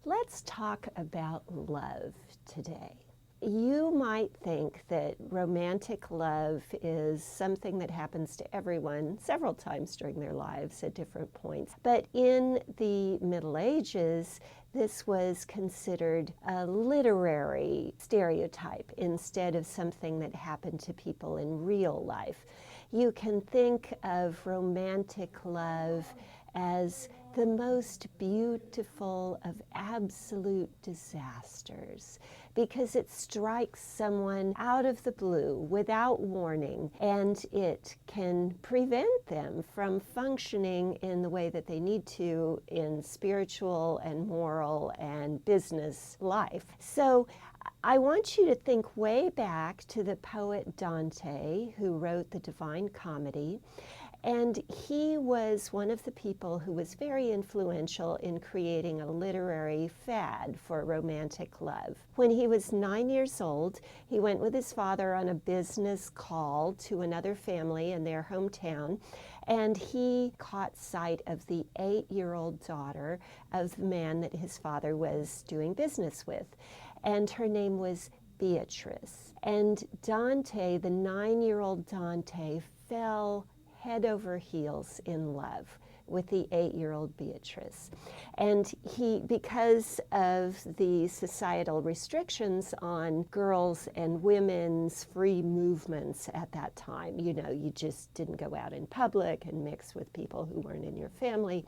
Let's talk about love today. You might think that romantic love is something that happens to everyone several times during their lives at different points. But in the Middle Ages, this was considered a literary stereotype instead of something that happened to people in real life. You can think of romantic love as the most beautiful of absolute disasters, because it strikes someone out of the blue without warning, and it can prevent them from functioning in the way that they need to in spiritual and moral and business life. So I want you to think way back to the poet Dante, who wrote the Divine Comedy. And he was one of the people who was very influential in creating a literary fad for romantic love. When he was 9 years old, he went with his father on a business call to another family in their hometown, and he caught sight of the 8-year-old daughter of the man that his father was doing business with. And her name was Beatrice. And Dante, the 9-year-old Dante, fell head over heels in love with the 8-year-old Beatrice. And he, because of the societal restrictions on girls and women's free movements at that time, you just didn't go out in public and mix with people who weren't in your family.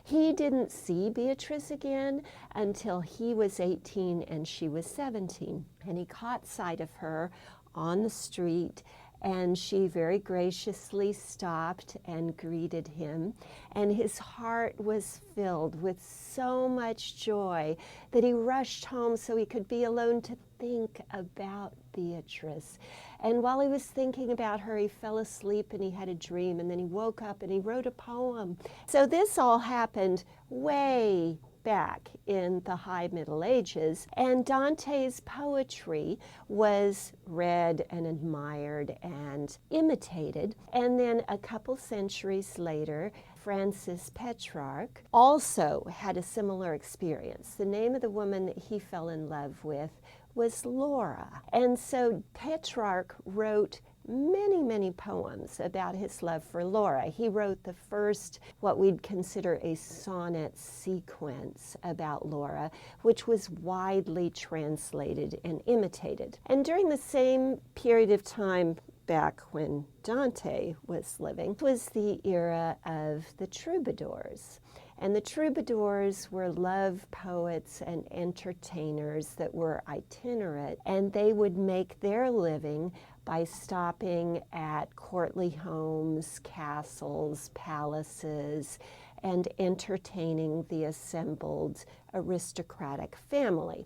He didn't see Beatrice again until he was 18 and she was 17. And he caught sight of her on the street, and she very graciously stopped and greeted him. And his heart was filled with so much joy that he rushed home so he could be alone to think about Beatrice. And while he was thinking about her, he fell asleep and he had a dream, and then he woke up and he wrote a poem. So this all happened way back in the High Middle Ages, and Dante's poetry was read and admired and imitated. And then a couple centuries later, Francis Petrarch also had a similar experience. The name of the woman that he fell in love with was Laura. And so Petrarch wrote many poems about his love for Laura. He wrote the first, what we'd consider a sonnet sequence about Laura, which was widely translated and imitated. And during the same period of time back when Dante was living was the era of the troubadours. And the troubadours were love poets and entertainers that were itinerant, and they would make their living by stopping at courtly homes, castles, palaces, and entertaining the assembled aristocratic family.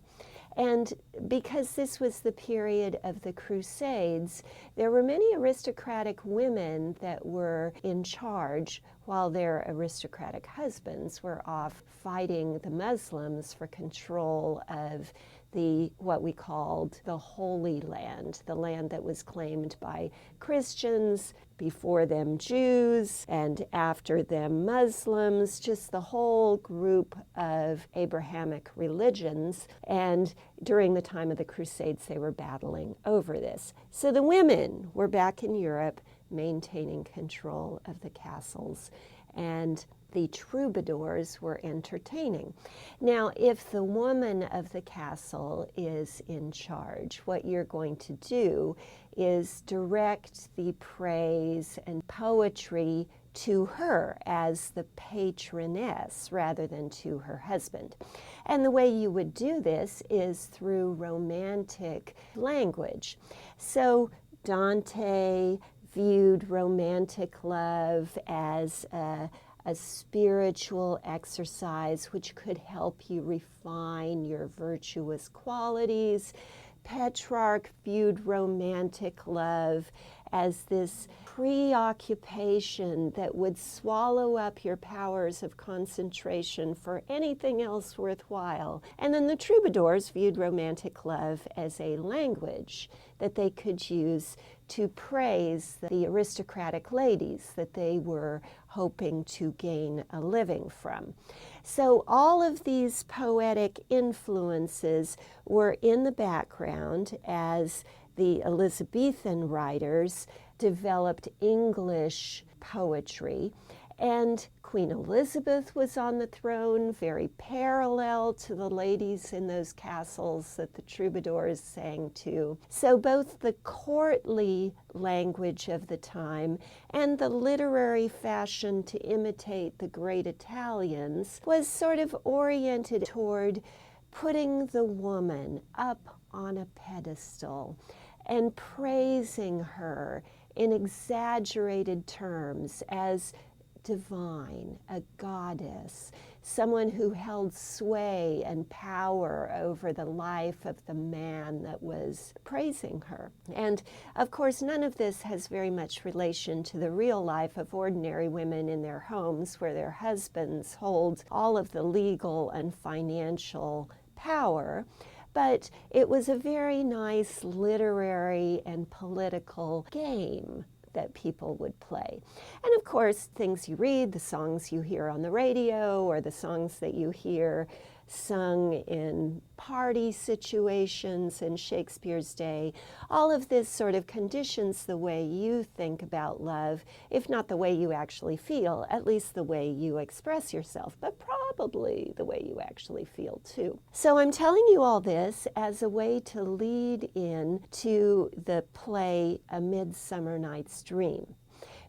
And because this was the period of the Crusades, there were many aristocratic women that were in charge while their aristocratic husbands were off fighting the Muslims for control of what we called the Holy Land, the land that was claimed by Christians, before them Jews, and after them Muslims, just the whole group of Abrahamic religions. And during the time of the Crusades, they were battling over this. So the women were back in Europe maintaining control of the castles, and the troubadours were entertaining. Now, if the woman of the castle is in charge, what you're going to do is direct the praise and poetry to her as the patroness rather than to her husband. And the way you would do this is through romantic language. So Dante viewed romantic love as a spiritual exercise which could help you refine your virtuous qualities. Petrarch viewed romantic love as this preoccupation that would swallow up your powers of concentration for anything else worthwhile. And then the troubadours viewed romantic love as a language that they could use to praise the aristocratic ladies that they were hoping to gain a living from. So all of these poetic influences were in the background as the Elizabethan writers developed English poetry. And Queen Elizabeth was on the throne, very parallel to the ladies in those castles that the troubadours sang to. So both the courtly language of the time and the literary fashion to imitate the great Italians was sort of oriented toward putting the woman up on a pedestal and praising her in exaggerated terms as divine, a goddess, someone who held sway and power over the life of the man that was praising her. And of course, none of this has very much relation to the real life of ordinary women in their homes, where their husbands hold all of the legal and financial power. But it was a very nice literary and political game that people would play. And of course, things you read, the songs you hear on the radio, or the songs that you hear sung in party situations in Shakespeare's day, all of this sort of conditions the way you think about love, if not the way you actually feel, at least the way you express yourself, but probably the way you actually feel too. So I'm telling you all this as a way to lead in to the play A Midsummer Night's Dream.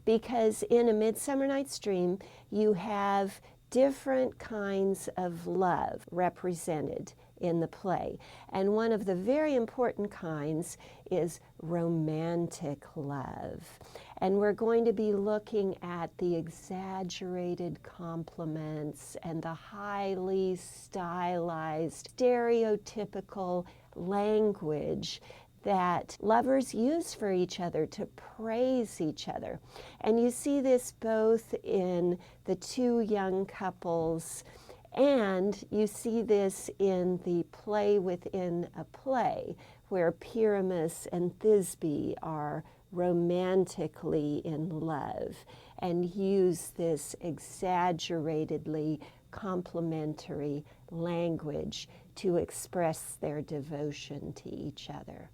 Because in A Midsummer Night's Dream, you have different kinds of love represented in the play. And one of the very important kinds is romantic love. And we're going to be looking at the exaggerated compliments and the highly stylized, stereotypical language that lovers use for each other to praise each other. And you see this both in the two young couples, and you see this in the play within a play, where Pyramus and Thisbe are romantically in love and use this exaggeratedly complimentary language to express their devotion to each other.